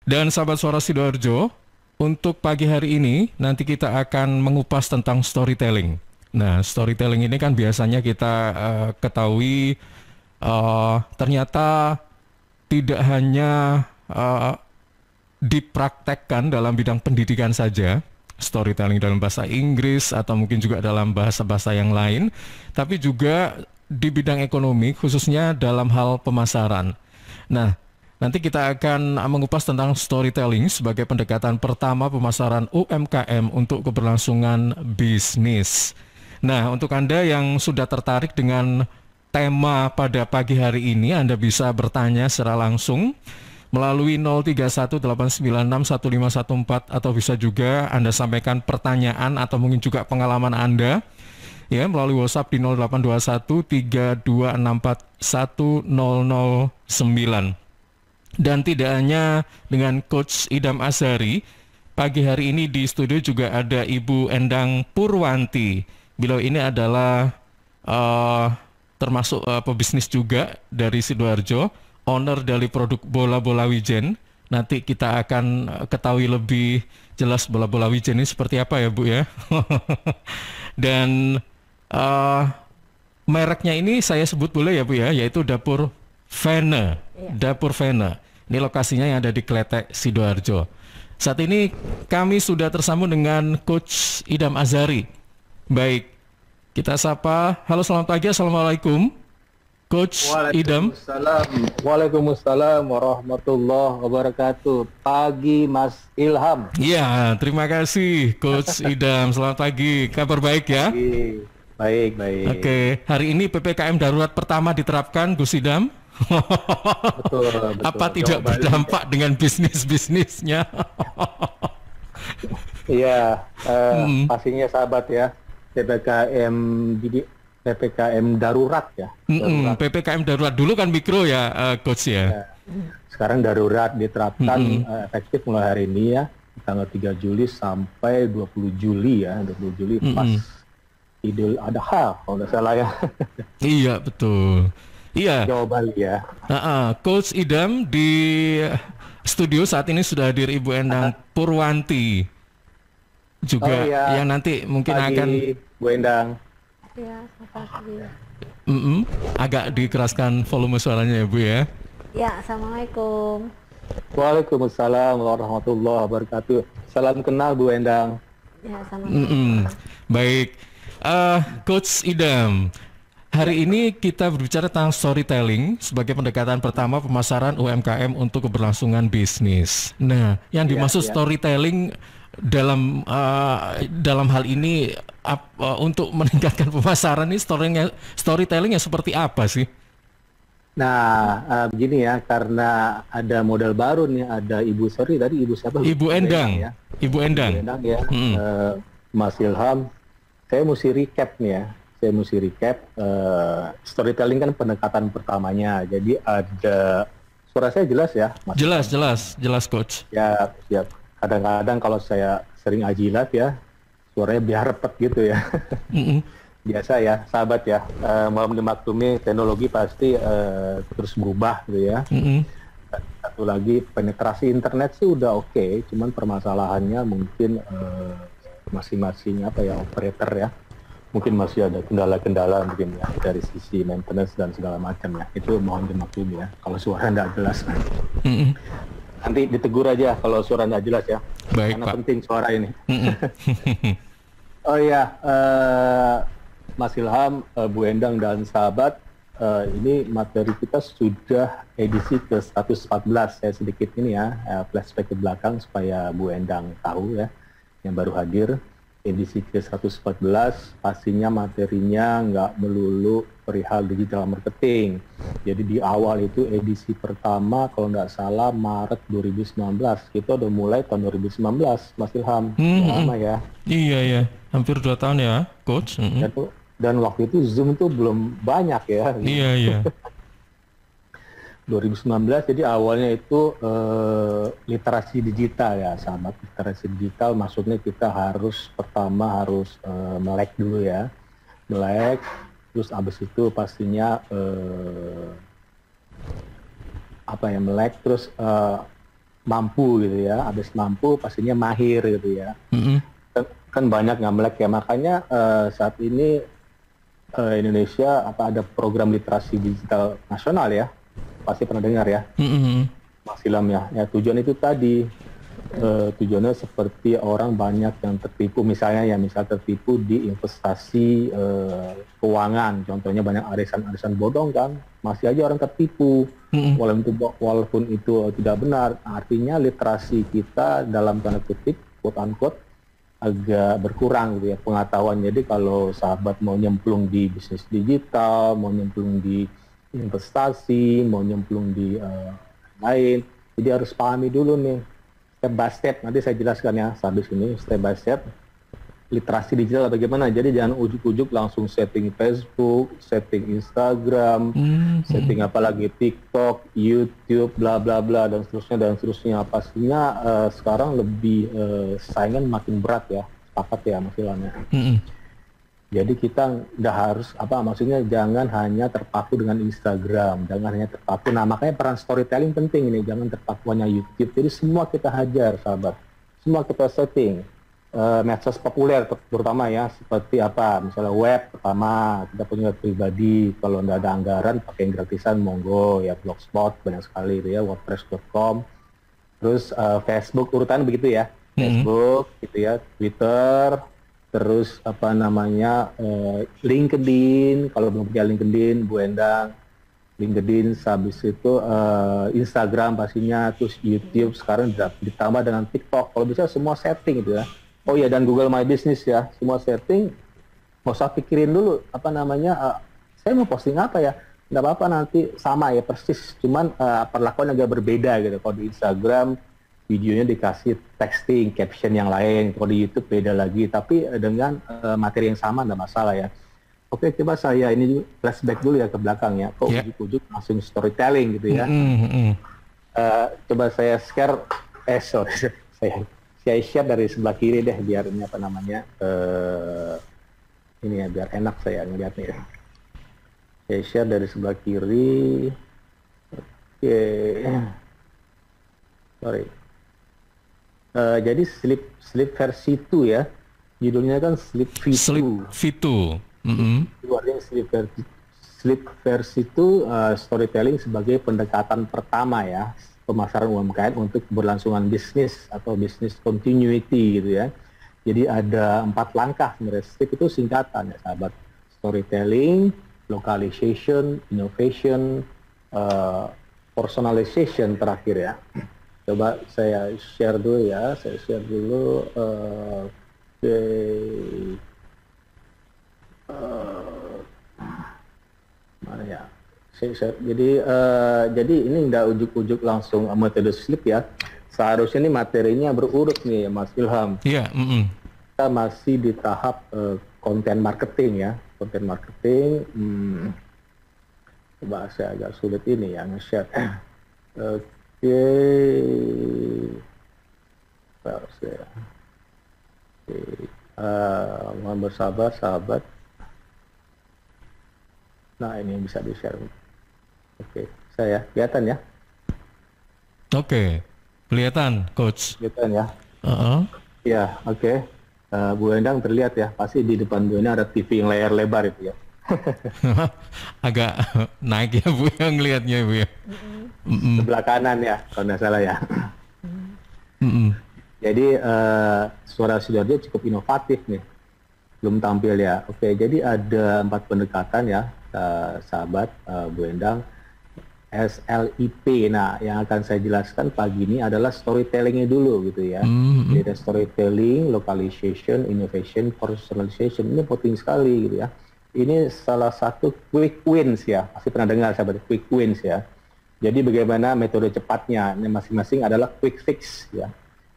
Dan sahabat Suara Sidoarjo, untuk pagi hari ini nanti kita akan mengupas tentang storytelling. Nah, storytelling ini kan biasanya kita ketahui ternyata tidak hanya dipraktekkan dalam bidang pendidikan saja, storytelling dalam bahasa Inggris atau mungkin juga dalam bahasa-bahasa yang lain, tapi juga di bidang ekonomi, khususnya dalam hal pemasaran. Nah, nanti kita akan mengupas tentang storytelling sebagai pendekatan pertama pemasaran UMKM untuk keberlangsungan bisnis. Nah, untuk Anda yang sudah tertarik dengan tema pada pagi hari ini, Anda bisa bertanya secara langsung melalui 0318961514 atau bisa juga Anda sampaikan pertanyaan atau mungkin juga pengalaman Anda ya melalui WhatsApp di 082132641009. Dan tidak hanya dengan Coach Idam Azhari, pagi hari ini di studio juga ada Ibu Endang Purwanti. Beliau ini adalah termasuk pebisnis juga dari Sidoarjo, owner dari produk bola-bola Wijen. Nanti kita akan ketahui lebih jelas bola-bola Wijen ini seperti apa ya Bu ya. Dan mereknya ini saya sebut boleh ya Bu ya, yaitu Dapur Vena. Dapur Vena. Ini lokasinya yang ada di Kletek, Sidoarjo. Saat ini kami sudah tersambung dengan Coach Idam Azhari. Baik, kita sapa. Halo, selamat pagi. Assalamualaikum. Coach Idam. Waalaikumsalam warahmatullahi wabarakatuh. Pagi Mas Ilham. Iya, terima kasih Coach Idam. Selamat pagi. Kabar baik ya? Baik, baik. Oke, hari ini PPKM darurat pertama diterapkan, Gus Idam. Betul, betul. Apa tidak berdampak dengan bisnisnya? Iya, pastinya sahabat ya. PPKM darurat ya. PPKM darurat dulu kan mikro ya, Coach ya. Sekarang darurat diterapkan efektif mulai hari ini ya, tanggal 3 Juli sampai 20 Juli ya, 20 Juli pas Idul Adha kalau nggak salah ya. Iya betul. Iya. Jawa Bali ya. Coach Idam di studio saat ini sudah hadir Ibu Endang Purwanti juga yang nanti mungkin akan Bu Endang. Ya, makasih. Agak dikeraskan volume suaranya ya Bu ya. Ya, assalamualaikum. Waalaikumsalam warahmatullahi wabarakatuh. Salam kenal Bu Endang. Ya, sama. Baik, Coach Idam. Hari ini kita berbicara tentang storytelling sebagai pendekatan pertama pemasaran UMKM untuk keberlangsungan bisnis. Nah, yang dimaksud storytelling dalam hal ini untuk meningkatkan pemasaran ini storytellingnya seperti apa sih? Nah, begini ya, karena ada model baru nih, ada Ibu siapa? Ibu Endang ya. Ibu Endang ya. Mas Ilham, saya mesti recap nih ya. Storytelling kan pendekatan pertamanya. Jadi ada, suara saya jelas ya, Mas? Jelas Coach. Ya, siap. Kadang-kadang kalau saya sering ajilat ya, suaranya biar repet gitu ya. Biasa ya, sahabat ya. Mau dimaklumi teknologi pasti terus berubah gitu ya. Satu lagi, penetrasi internet sih udah oke, cuman permasalahannya mungkin masing-masing operator ya. Mungkin masih ada kendala-kendala mungkin ya dari sisi maintenance dan segala macam ya. Itu mohon dimaklumi ya kalau suara nggak jelas. Nanti ditegur aja kalau suara nggak jelas ya. Baik, karena Pak. Penting suara ini. Oh iya, Mas Ilham, Bu Endang dan sahabat, ini materi kita sudah edisi ke 114. Saya sedikit ini ya, flashback ke belakang supaya Bu Endang tahu ya, yang baru hadir. Edisi ke 114, pastinya materinya nggak melulu perihal digital marketing. Jadi di awal itu edisi pertama, kalau nggak salah Maret 2019. Kita udah mulai tahun 2019, Mas Ilham. Lama ya. Iya ya, hampir 2 tahun ya, Coach. Dan waktu itu Zoom tuh belum banyak ya. Iya. 2019, jadi awalnya itu literasi digital ya, sahabat. Literasi digital maksudnya kita pertama harus melek dulu ya. Melek, terus abis itu pastinya melek, terus mampu gitu ya, habis mampu pastinya mahir gitu ya. Mm-mm. Kan banyak ngamlek ya, makanya saat ini Indonesia ada program literasi digital nasional ya, pasti pernah dengar ya, Mm-mm. Mas Ilham ya. Ya tujuan itu tadi, tujuannya seperti orang banyak yang tertipu, misalnya ya, misal tertipu di investasi keuangan, contohnya banyak arisan-arisan bodong kan, masih aja orang tertipu, Mm-mm. walaupun itu tidak benar. Artinya literasi kita dalam tanda kutip, quote unquote, agak berkurang gitu ya pengetahuan. Jadi kalau sahabat mau nyemplung di bisnis digital, mau nyemplung di investasi, mau nyemplung di lain, jadi harus pahami dulu nih step by step. Nanti saya jelaskan ya habis ini step by step literasi digital bagaimana. Jadi jangan ujuk-ujuk langsung setting Facebook, setting Instagram, setting apalagi TikTok, YouTube, bla bla bla dan seterusnya. Pastinya sekarang lebih saingan makin berat ya, sepakat ya Mas Ilham ya. Jadi kita udah harus maksudnya jangan hanya terpaku dengan Instagram, jangan hanya terpaku. Nah makanya peran storytelling penting ini, jangan terpaku hanya YouTube. Jadi semua kita hajar sahabat, semua kita setting. Medsos populer terutama ya, seperti misalnya web pertama, kita punya web pribadi, kalau nggak ada anggaran pakai yang gratisan monggo ya, blogspot banyak sekali itu ya, wordpress.com, terus Facebook urutan begitu ya, Facebook gitu ya, Twitter, terus LinkedIn, kalau belum punya LinkedIn, Bu Endang, LinkedIn, habis itu Instagram pastinya, terus YouTube, sekarang ditambah dengan TikTok, kalau bisa semua setting gitu ya. Oh ya, dan Google My Business ya, semua setting, nggak usah pikirin dulu saya mau posting apa ya, nggak apa-apa nanti sama ya persis, cuman perlakuan agak berbeda gitu. Kalau di Instagram videonya dikasih texting, caption yang lain, kalau di YouTube beda lagi, tapi dengan materi yang sama nggak masalah ya. Oke, coba saya ini flashback dulu ya ke belakang ya, kok ujuk-ujuk langsung storytelling gitu ya. Coba saya share, saya share dari sebelah kiri deh, biar ini ini ya, biar enak saya ngeliatnya. Saya share dari sebelah kiri. Oke. Sorry. Jadi slip versi 2 ya. Judulnya kan slip V2. Slip V2. Itu artinya slip versi 2 storytelling sebagai pendekatan pertama ya, pemasaran UMKM untuk keberlangsungan bisnis atau business continuity gitu ya. Jadi ada 4 langkah sebenarnya. Slip itu singkatan ya sahabat. Storytelling, localization, innovation, personalization terakhir ya. Coba saya share dulu ya. Mana ya? Jadi ini nggak ujuk-ujuk langsung metode slip ya. Seharusnya ini materinya berurut nih Mas Ilham. Iya. Kita masih di tahap konten marketing ya. Konten marketing. Coba saya agak sulit ini ya nge-share. Oke. Mohon bersabar sahabat. Nah ini yang bisa di-share. Oke, saya kelihatan ya? Oke, kelihatan, Coach. Kelihatan ya? Ya, oke. Bu Endang terlihat ya, pasti di depan Bu Endang ada TV yang layar lebar itu ya. Agak naik ya Bu yang ngelihatnya Bu ya. Sebelah kanan ya, kalau nggak salah ya. Jadi suara Sidoarjo cukup inovatif nih, belum tampil ya. Oke, jadi ada 4 pendekatan ya, sahabat Bu Endang. SLIP. Nah, yang akan saya jelaskan pagi ini adalah storytellingnya dulu gitu ya. Jadi ada storytelling, localization, innovation, personalization. Ini penting sekali gitu ya. Ini salah satu quick wins ya. Pasti pernah dengar sahabat, quick wins ya. Jadi bagaimana metode cepatnya? Ini masing-masing adalah quick fix ya.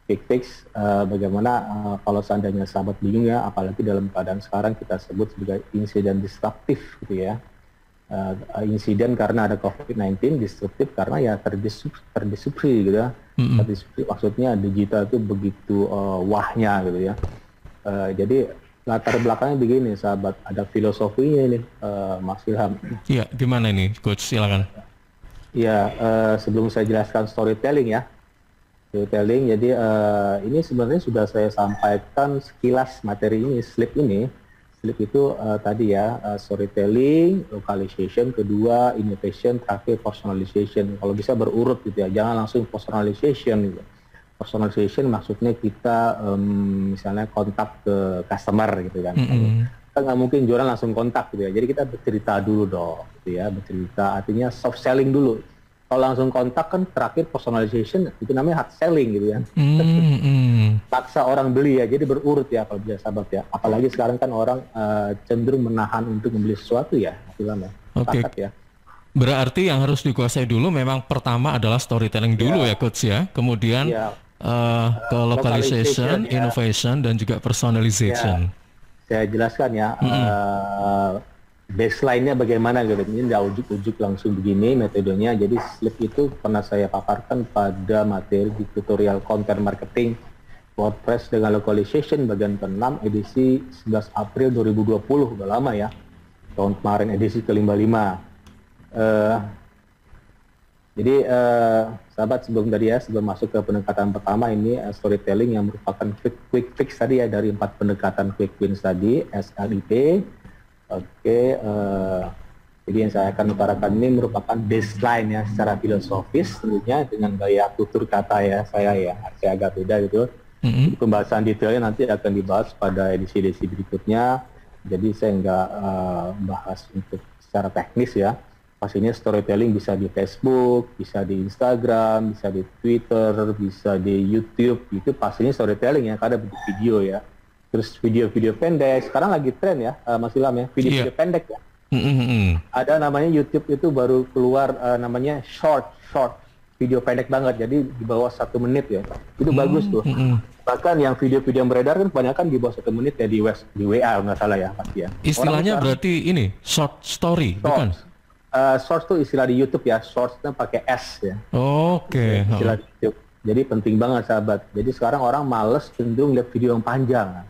Quick fix bagaimana kalau seandainya sahabat bingung ya, apalagi dalam keadaan sekarang kita sebut sebagai insiden disruptif gitu ya. Insiden karena ada COVID-19, disruptif karena ya terdisrupsi gitu ya. Terdisrupsi maksudnya digital itu begitu wahnya gitu ya. Jadi latar belakangnya begini sahabat, ada filosofinya nih Mas Ilham. Iya, gimana ini Coach, silakan. Ya, sebelum saya jelaskan storytelling ya, Storytelling. Jadi ini sebenarnya sudah saya sampaikan sekilas materi ini, slip ini. Slip itu tadi ya, storytelling, localization, kedua innovation, terakhir personalization. Kalau bisa berurut gitu ya, jangan langsung personalization gitu. Personalization maksudnya kita misalnya kontak ke customer gitu kan. Kita nggak mungkin jualan langsung kontak gitu ya. Jadi kita bercerita dulu dong gitu ya, bercerita artinya soft selling dulu. Kalau langsung kontak kan terakhir personalization itu namanya hard selling gitu ya. Paksa orang beli ya, jadi berurut ya kalau bisa sahabat ya. Apalagi sekarang kan orang cenderung menahan untuk membeli sesuatu ya. Oke. Ya. Berarti yang harus dikuasai dulu memang pertama adalah storytelling dulu ya Coach ya. Kemudian ke localization, innovation dan juga personalization. Saya jelaskan ya. Baseline-nya bagaimana gitu. Ini nggak ujuk-ujuk langsung begini metodenya. Jadi slip itu pernah saya paparkan pada materi di tutorial content marketing WordPress dengan localization bagian ke-6 edisi 11 April 2020. Udah lama ya. Tahun kemarin edisi ke-55. Jadi sahabat sebelum masuk ke pendekatan pertama ini storytelling yang merupakan quick fix tadi ya dari 4 pendekatan quick wins tadi SLIP. Oke, jadi yang saya akan utarakan ini merupakan baseline ya secara filosofis tentunya dengan gaya tutur kata ya saya agak beda gitu. Pembahasan detailnya nanti akan dibahas pada edisi-edisi berikutnya. Jadi saya nggak bahas untuk secara teknis ya. Pastinya storytelling bisa di Facebook, bisa di Instagram, bisa di Twitter, bisa di YouTube. Itu pastinya storytelling ya, karena bentuk video ya. Terus video-video pendek, sekarang lagi tren ya, Mas Ilham ya, video-video pendek ya. Ada namanya YouTube itu baru keluar namanya short, video pendek banget, jadi di bawah 1 menit ya. Itu bagus tuh. Bahkan yang video-video yang beredar kan kebanyakan di bawah 1 menit ya di WA nggak salah ya pasti ya. Istilahnya berarti ini short story, bukan? Short tuh istilah di YouTube ya, shortsnya pakai S ya. Oke. Istilah di YouTube. Jadi penting banget sahabat. Jadi sekarang orang males cenderung lihat video yang panjang.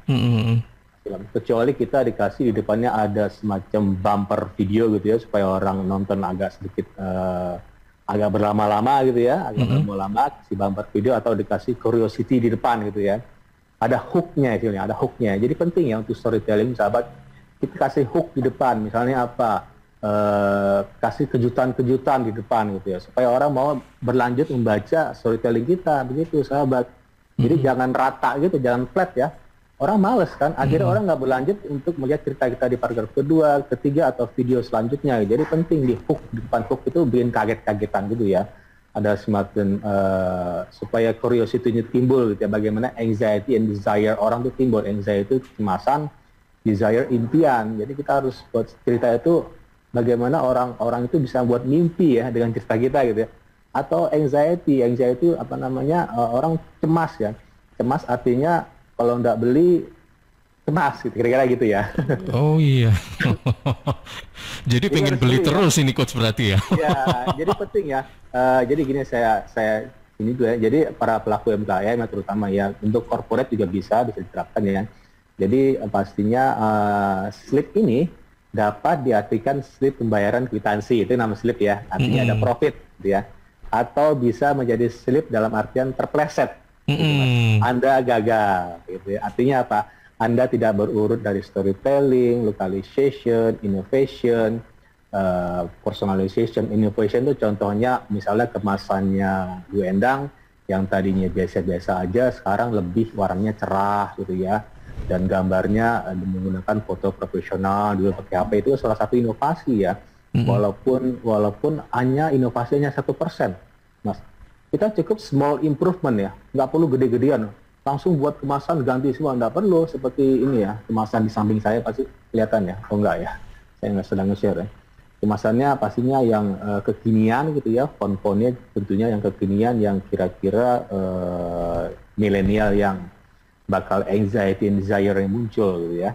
Kecuali kita dikasih di depannya ada semacam bumper video gitu ya supaya orang nonton agak sedikit agak berlama-lama gitu ya, agak berlama-lama si bumper video atau dikasih curiosity di depan gitu ya. Ada hooknya istilahnya, ada hooknya. Jadi penting ya untuk storytelling sahabat. Kita kasih hook di depan, misalnya apa? Kasih kejutan-kejutan di depan gitu ya supaya orang mau berlanjut membaca storytelling kita begitu sahabat. Jadi jangan rata gitu, jangan flat ya. Orang males kan, akhirnya orang nggak berlanjut untuk melihat cerita kita di paragraf kedua, ketiga atau video selanjutnya. Jadi penting di hook, di depan hook itu bikin kaget-kagetan gitu ya. Ada semacam supaya curiosity-nya timbul gitu ya. Bagaimana anxiety and desire orang itu timbul. Anxiety itu kecemasan, desire impian. Jadi kita harus buat cerita itu bagaimana orang-orang itu bisa buat mimpi ya dengan cerita kita gitu ya. Atau anxiety itu apa namanya orang cemas ya. Cemas artinya kalau nggak beli cemas gitu, kira-kira gitu ya. Oh iya. Jadi pengen beli terus ya. Ini coach berarti ya. Ya, jadi penting ya. Jadi gini saya ini juga ya. Jadi para pelaku UMKM terutama ya untuk corporate juga bisa diterapkan ya. Jadi pastinya slip ini dapat diartikan slip pembayaran kwitansi, itu nama slip ya, artinya ada profit gitu ya. Atau bisa menjadi slip dalam artian terpleset, Anda gagal gitu ya. Artinya apa? Anda tidak berurut dari storytelling, localization, innovation, personalization. Innovation itu contohnya misalnya kemasannya Bu Endang yang tadinya biasa-biasa aja sekarang lebih warnanya cerah gitu ya. Dan gambarnya menggunakan foto profesional dulu pakai HP, itu salah satu inovasi ya. Walaupun hanya inovasinya 1%, Mas. Kita cukup small improvement ya, nggak perlu gede-gedean. Langsung buat kemasan ganti semua, nggak perlu seperti ini ya. Kemasan di samping saya pasti kelihatan ya, oh enggak ya? Saya nggak sedang nge-share ya. Kemasannya pastinya yang kekinian gitu ya, font-fontnya tentunya yang kekinian, yang kira-kira milenial yang bakal anxiety and desire yang muncul gitu ya.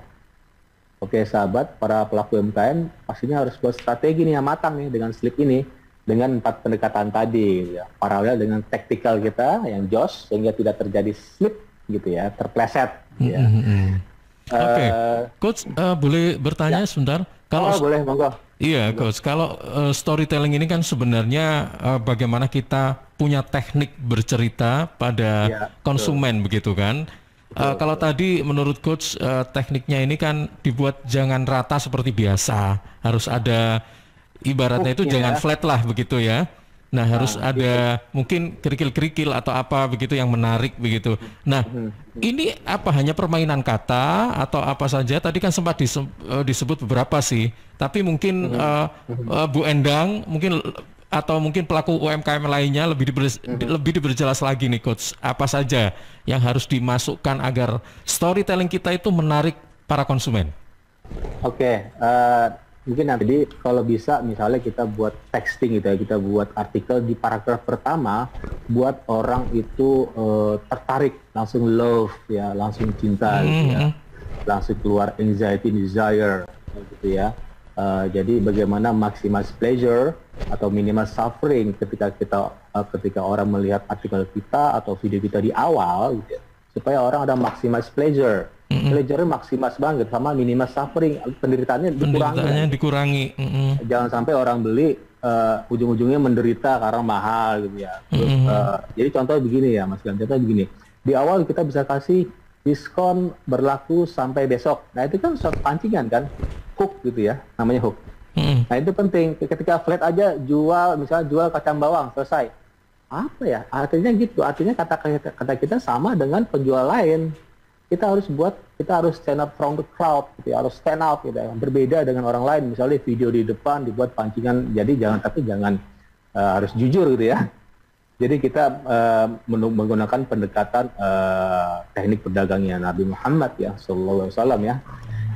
Oke sahabat, para pelaku UMKM pastinya harus buat strategi nih yang matang nih dengan slip ini, dengan 4 pendekatan tadi ya, paralel dengan tactical kita yang JOS sehingga tidak terjadi slip gitu ya, terpleset ya. Oke, Coach boleh bertanya sebentar? Kalau boleh, monggo. Iya, Coach. Kalau storytelling ini kan sebenarnya bagaimana kita punya teknik bercerita pada Ya, konsumen begitu kan? Kalau tadi menurut Coach tekniknya ini kan dibuat jangan rata seperti biasa, harus ada ibaratnya itu hooknya jangan ya. flat lah begitu ya. Nah, harus Nah, ada mungkin kerikil-kerikil atau apa begitu yang menarik begitu. Nah, ini apa hanya permainan kata atau apa saja? Tadi kan sempat disebut beberapa sih. Tapi mungkin Bu Endang mungkin atau mungkin pelaku UMKM lainnya lebih diperjelas lagi nih Coach. Apa saja yang harus dimasukkan agar storytelling kita itu menarik para konsumen? Oke, mungkin nanti kalau bisa misalnya kita buat texting gitu ya, kita buat artikel di paragraf pertama, buat orang itu tertarik, langsung love ya, langsung cinta gitu ya, langsung keluar anxiety, desire gitu ya. Jadi bagaimana maximize pleasure atau minimize suffering ketika orang melihat artikel kita atau video kita di awal gitu ya, supaya orang ada maximize pleasure. Pleasure-nya maksimal banget sama minimal suffering, penderitaannya Dikurangi. Jangan sampai orang beli ujung-ujungnya menderita karena mahal gitu ya. Terus, jadi contoh begini ya Mas Gan, contoh begini. Di awal kita bisa kasih diskon berlaku sampai besok. Nah itu kan suatu pancingan kan, hook gitu ya, namanya hook. Nah itu penting. Ketika flat aja misalnya jual kacang bawang selesai. Apa ya? Artinya gitu. Artinya kata kita sama dengan penjual lain. Kita harus stand up from the crowd, gitu ya, harus stand out, gitu ya, berbeda dengan orang lain. Misalnya video di depan dibuat pancingan, jadi jangan harus jujur gitu ya. Jadi kita menggunakan pendekatan teknik perdagangnya Nabi Muhammad ya, Sallallahu Alaihi Wasallam ya.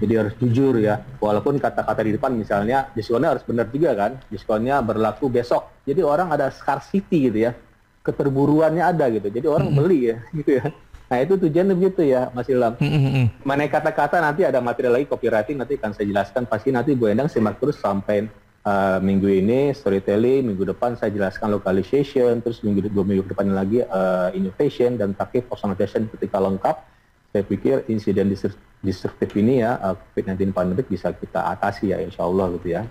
Jadi harus jujur ya, walaupun kata-kata di depan misalnya diskonnya harus benar juga kan, diskonnya berlaku besok. Jadi orang ada scarcity gitu ya, keterburuannya ada gitu. Jadi orang beli ya, gitu ya. Nah itu tujuannya begitu ya Mas Ilham. Mengenai kata-kata nanti ada materi lagi copywriting, nanti akan saya jelaskan. Pasti nanti Bu Endang simak terus sampai minggu ini storytelling, minggu depan saya jelaskan localization, terus dua minggu depan lagi innovation dan pakai personalization ketika lengkap. Saya pikir insiden disruptif ini ya COVID-19 pandemic bisa kita atasi ya insya Allah gitu ya.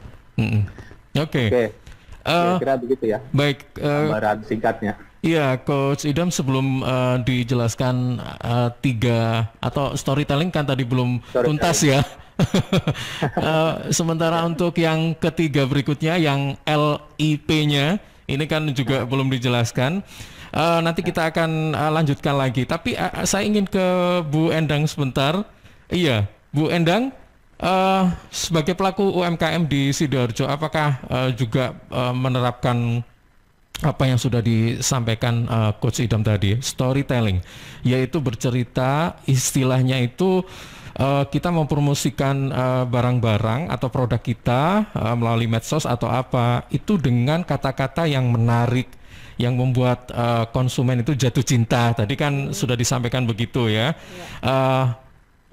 Oke. Kira-kira begitu ya. Baik. Gambaran singkatnya. Iya, Coach Idam sebelum dijelaskan tiga atau storytelling kan tadi belum tuntas ya. Sementara untuk yang ketiga berikutnya yang LIP-nya ini kan juga belum dijelaskan. Nanti kita akan lanjutkan lagi. Tapi saya ingin ke Bu Endang sebentar. Iya, Bu Endang. Sebagai pelaku UMKM di Sidoarjo, apakah juga menerapkan apa yang sudah disampaikan Coach Idam tadi, storytelling, yaitu bercerita, istilahnya itu kita mempromosikan barang-barang atau produk kita melalui medsos atau apa, itu dengan kata-kata yang menarik, yang membuat konsumen itu jatuh cinta. Tadi kan sudah disampaikan begitu ya.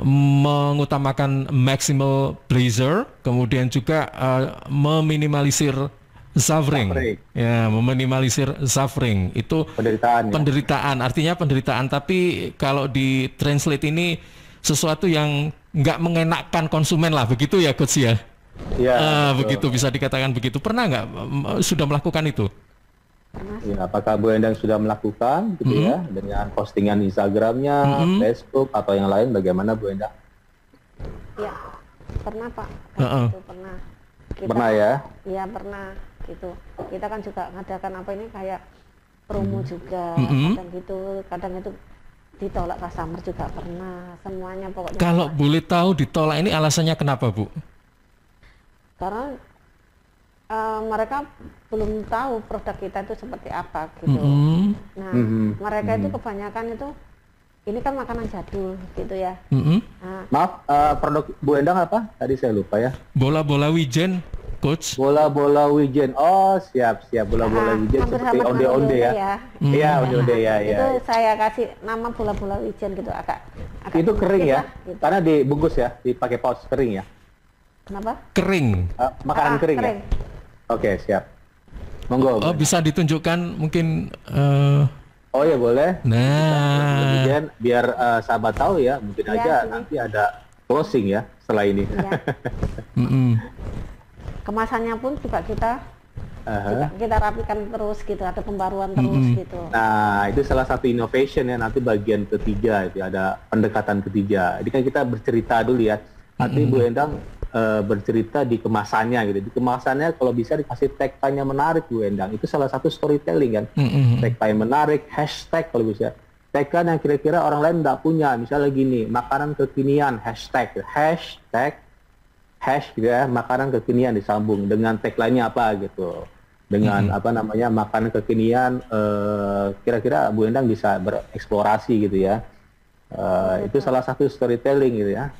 Mengutamakan maximal pleasure, kemudian juga meminimalisir suffering. Ya, meminimalisir suffering itu penderitaan, artinya penderitaan. Tapi kalau di translate ini sesuatu yang nggak mengenakkan konsumen lah, begitu ya Coach ya. Ya, begitu bisa dikatakan begitu. Pernah nggak sudah melakukan itu? Ya, apakah Bu Endang sudah melakukan gitu ya dengan postingan Instagramnya, Facebook atau yang lain? Bagaimana Bu Endang? Ya, pernah Pak. Itu pernah. Pernah ya? Iya pernah. Gitu. Kita kan juga ngadakan apa ini kayak promo juga, kadang itu ditolak customer juga pernah, semuanya pokoknya. Kalau boleh tahu ditolak ini alasannya kenapa Bu? Karena mereka belum tahu produk kita itu seperti apa gitu. Nah mereka itu kebanyakan itu ini kan makanan jadul gitu ya. Maaf, produk Bu Endang apa? Tadi saya lupa ya. Bola-bola wijen. Coach. Bola-bola wijen. Oh, siap. Bola-bola wijen seperti onde-onde ya. Iya, onde-onde ya. Itu saya kasih nama bola-bola wijen gitu, agak itu kering ya. Gitu. Karena dibungkus ya, dipakai pouch kering ya. Kenapa? Kering. Makanan kering ya. Oke, siap. Monggo. Oh, bisa ditunjukkan mungkin Oh ya boleh. Nah, Wijen, biar sahabat tahu ya, mungkin aja nanti ada closing ya setelah ini. kemasannya pun juga kita rapikan terus gitu, ada pembaruan terus gitu. Nah, itu salah satu innovation ya, nanti bagian ketiga itu ada pendekatan ketiga. Jadi kan kita bercerita dulu ya. Nanti Bu Endang bercerita di kemasannya gitu. Di kemasannya kalau bisa dikasih tagline yang menarik Bu Endang. Itu salah satu storytelling kan. Tagline menarik, hashtag kalau bisa. Tagline yang kira-kira orang lain nggak punya. Misalnya gini, makanan kekinian, hashtag hash gitu ya, makanan kekinian disambung dengan tagline-nya apa gitu. Dengan makanan kekinian, kira-kira Bu Endang bisa bereksplorasi gitu ya. Itu salah satu storytelling gitu ya.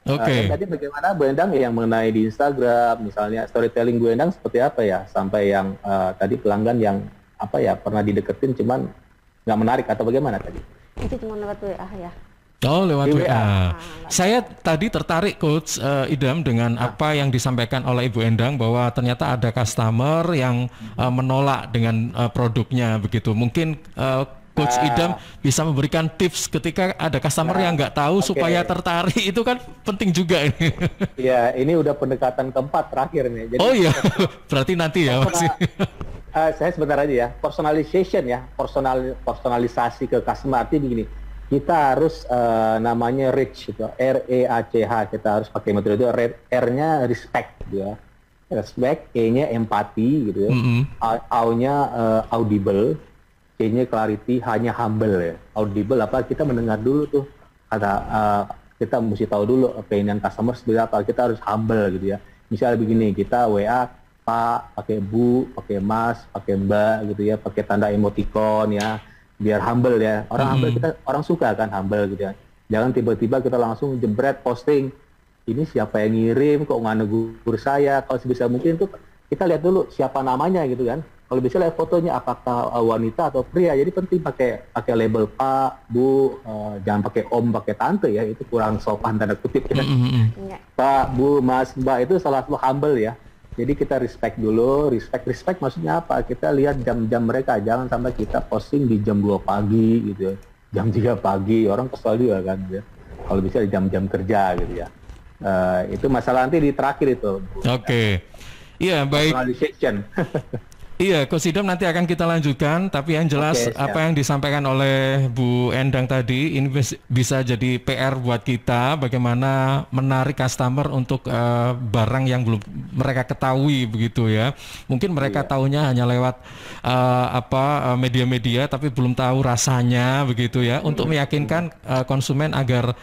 Oke. Tadi bagaimana Bu Endang yang mengenai di Instagram misalnya, storytelling Bu Endang seperti apa ya, sampai yang tadi pelanggan yang pernah dideketin cuman nggak menarik atau bagaimana tadi? Itu cuma lewat WA ya. Oh, lewat WA. Saya tadi tertarik Coach Idam dengan apa yang disampaikan oleh Ibu Endang, bahwa ternyata ada customer yang menolak dengan produknya begitu. Mungkin Coach Idam bisa memberikan tips ketika ada customer yang nggak tahu supaya tertarik, itu kan penting juga ini. Ya, ini udah pendekatan keempat terakhir nih. Jadi, oh iya, berarti nanti ya Mas. Saya sebentar aja ya, personalization ya, personalisasi ke customer, artinya begini. Kita harus namanya reach gitu, REACH, kita harus pakai metode itu. R-nya respect gitu ya, respect, E-nya empati gitu ya, A-nya audible, C-nya clarity, H-nya humble ya. Audible apa? Kita mendengar dulu tuh kata, kita mesti tahu dulu opinion customer seperti apa. Kita harus humble gitu ya. Misalnya begini, kita WA Pak, pakai Bu, pakai Mas, pakai Mbak gitu ya, pakai tanda emoticon ya. Biar humble ya, humble, kita orang suka kan humble gitu ya. Jangan tiba-tiba kita langsung jebret posting, ini siapa yang ngirim, kok nggak negur saya. Kalau sebisa mungkin tuh kita lihat dulu siapa namanya gitu kan. Kalau bisa lihat fotonya, apakah wanita atau pria. Jadi penting pakai label Pak, Bu, jangan pakai Om, pakai Tante ya, itu kurang sopan tanda kutip ya. Pak, Bu, Mas, Mbak, itu salah satu humble ya. Jadi kita respect dulu, respect maksudnya apa? Kita lihat jam-jam mereka, jangan sampai kita posting di jam 2 pagi gitu ya. Jam 3 pagi, orang kesal juga kan ya. Kalau bisa di jam-jam kerja gitu ya. Itu masalah nanti di terakhir itu. Oke. Iya, baik. Iya, Coach Idam nanti akan kita lanjutkan, tapi yang jelas apa yang disampaikan oleh Bu Endang tadi ini bisa jadi PR buat kita, bagaimana menarik customer untuk barang yang belum mereka ketahui begitu ya. Mungkin mereka tahunya hanya lewat media-media, tapi belum tahu rasanya begitu ya. Untuk meyakinkan konsumen agar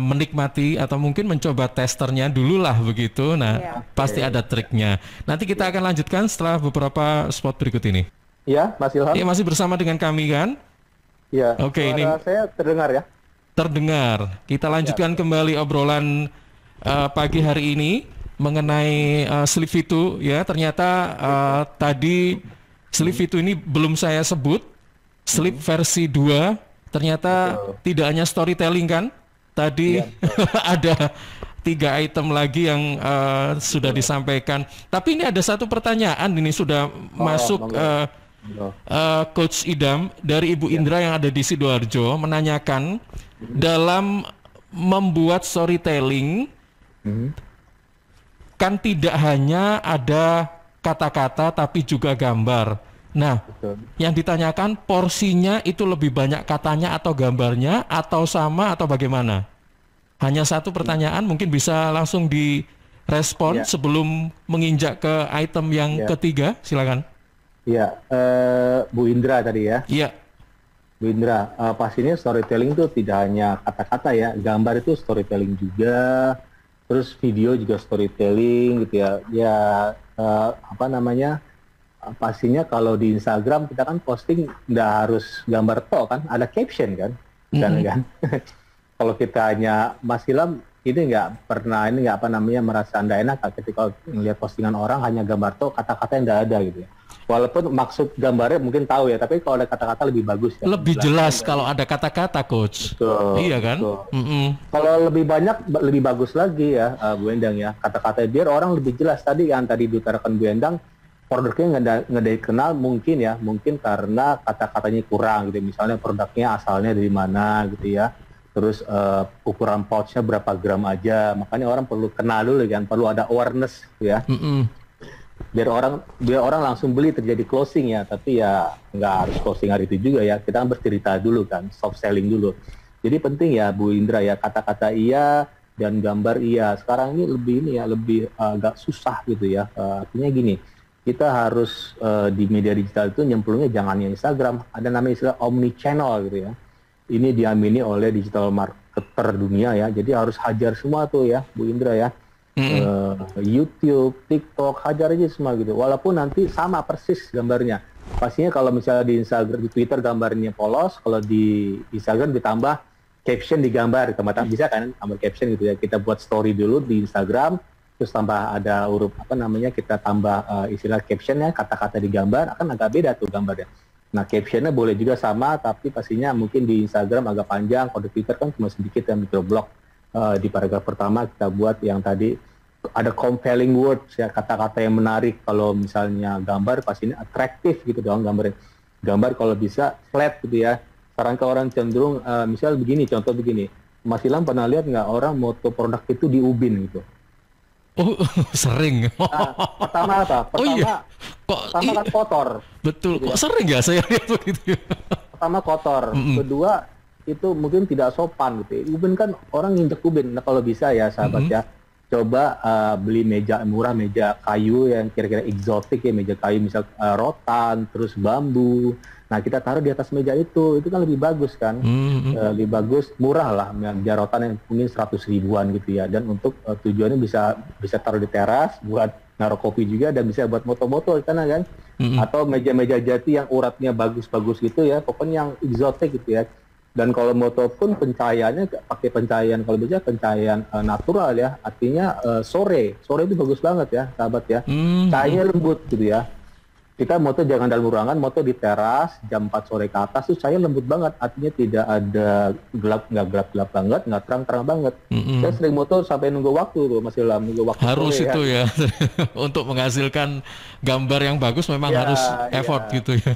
menikmati atau mungkin mencoba testernya dulu lah begitu. Nah, pasti ada triknya. Nanti kita akan lanjutkan setelah beberapa spot berikut ini. Iya, Mas Ilham. Iya, masih bersama dengan kami kan? Iya. Oke, ini saya terdengar ya. Terdengar. Kita lanjutkan kembali obrolan pagi hari ini mengenai Sleep Fit2 ya. Ternyata tadi Sleep Fit2 ini belum saya sebut. Sleep versi 2 ternyata tidak hanya storytelling kan? Tadi ada 3 item lagi yang sudah disampaikan. Tapi ini ada satu pertanyaan, ini sudah masuk Coach Idam dari Ibu Indra yang ada di Sidoarjo, menanyakan dalam membuat storytelling kan tidak hanya ada kata-kata tapi juga gambar. Nah, yang ditanyakan porsinya itu lebih banyak katanya atau gambarnya, atau sama atau bagaimana? Hanya satu pertanyaan, mungkin bisa langsung direspon sebelum menginjak ke item yang ketiga, silakan. Iya, Bu Indra tadi ya. Iya. Bu Indra, pastinya storytelling itu tidak hanya kata-kata ya, gambar itu storytelling juga, terus video juga storytelling gitu ya. Ya, pastinya kalau di Instagram kita kan posting nggak harus gambar tok kan, ada caption kan, kan. Kalau kita hanya Mas Ilham ini nggak pernah merasa anda enak ketika melihat postingan orang hanya gambar tok, kata-kata yang nggak ada gitu ya. Walaupun maksud gambarnya mungkin tahu ya, tapi kalau ada kata-kata lebih bagus ya. Lebih jelas kalau ada kata-kata, Coach. Betul, iya kan? Kalau lebih banyak lebih bagus lagi ya, Bu Endang ya, kata-kata biar orang lebih jelas. Tadi yang tadi diutarakan Bu Endang, produknya nggak dikenal mungkin karena kata-katanya kurang gitu. Misalnya produknya asalnya dari mana gitu ya. terus ukuran pouchnya berapa gram aja. Makanya orang perlu kenal dulu kan, perlu ada awareness gitu ya. Biar orang langsung beli, terjadi closing ya, tapi ya nggak harus closing hari itu juga ya. Kita kan bercerita dulu kan, soft selling dulu. Jadi penting ya Bu Indra ya, kata-kata iya dan gambar iya. Sekarang ini lebih agak susah gitu ya. Artinya gini, kita harus di media digital itu nyemplungnya jangan yang Instagram. Ada namanya istilah omni channel gitu ya. Ini diamini oleh digital marketer dunia ya. Jadi harus hajar semua tuh ya Bu Indra ya. YouTube, TikTok, hajar aja semua gitu. Walaupun nanti sama persis gambarnya. Pastinya kalau misalnya di Instagram, di Twitter gambarnya polos, kalau di Instagram ditambah caption di gambar, bisa kan tambah caption gitu ya. Kita buat story dulu di Instagram, terus tambah ada huruf kita tambah istilah captionnya, kata-kata di gambar, akan agak beda tuh gambarnya. Nah captionnya boleh juga sama, tapi pastinya mungkin di Instagram agak panjang, kalau di Twitter kan cuma sedikit ya, microblog. Di paragraf pertama kita buat yang tadi ada compelling words ya, kata-kata yang menarik. Kalau misalnya gambar pastinya atraktif gitu dong gambarnya. Gambar kalau bisa flat gitu ya. Sekarang ke orang cenderung misal begini, contoh begini. Mas Ilham pernah lihat nggak orang moto produk itu di ubin gitu? Oh, sering. Pertama apa? Pertama kan kotor. Betul. Gitu kok sering ya saya lihat begitu. Pertama kotor. Kedua itu mungkin tidak sopan gitu. Ubin kan orang nginjek ubin. Nah kalau bisa ya sahabat ya, coba beli meja murah, meja kayu yang kira-kira eksotik ya, meja kayu misal rotan, terus bambu. Nah kita taruh di atas meja itu kan lebih bagus kan, lebih bagus, murah lah, meja rotan yang mungkin 100 ribuan gitu ya. Dan untuk tujuannya bisa taruh di teras, buat naruh kopi juga, dan bisa buat moto-moto di sana kan. Atau meja-meja jati yang uratnya bagus-bagus gitu ya, pokoknya yang eksotik gitu ya. Dan kalau moto pun pencahayaannya pakai pencahayaan, kalau bisa pencahayaan natural ya, artinya sore itu bagus banget ya sahabat ya, cahayanya lembut gitu ya. Kita moto jangan dalam ruangan, moto di teras jam 4 sore ke atas tuh cahaya lembut banget, artinya tidak ada nggak gelap banget, nggak terang banget. Saya sering moto sampai nunggu waktu tuh, masih lama nunggu waktu harus sore, itu ya. Untuk menghasilkan gambar yang bagus memang harus effort gitu ya.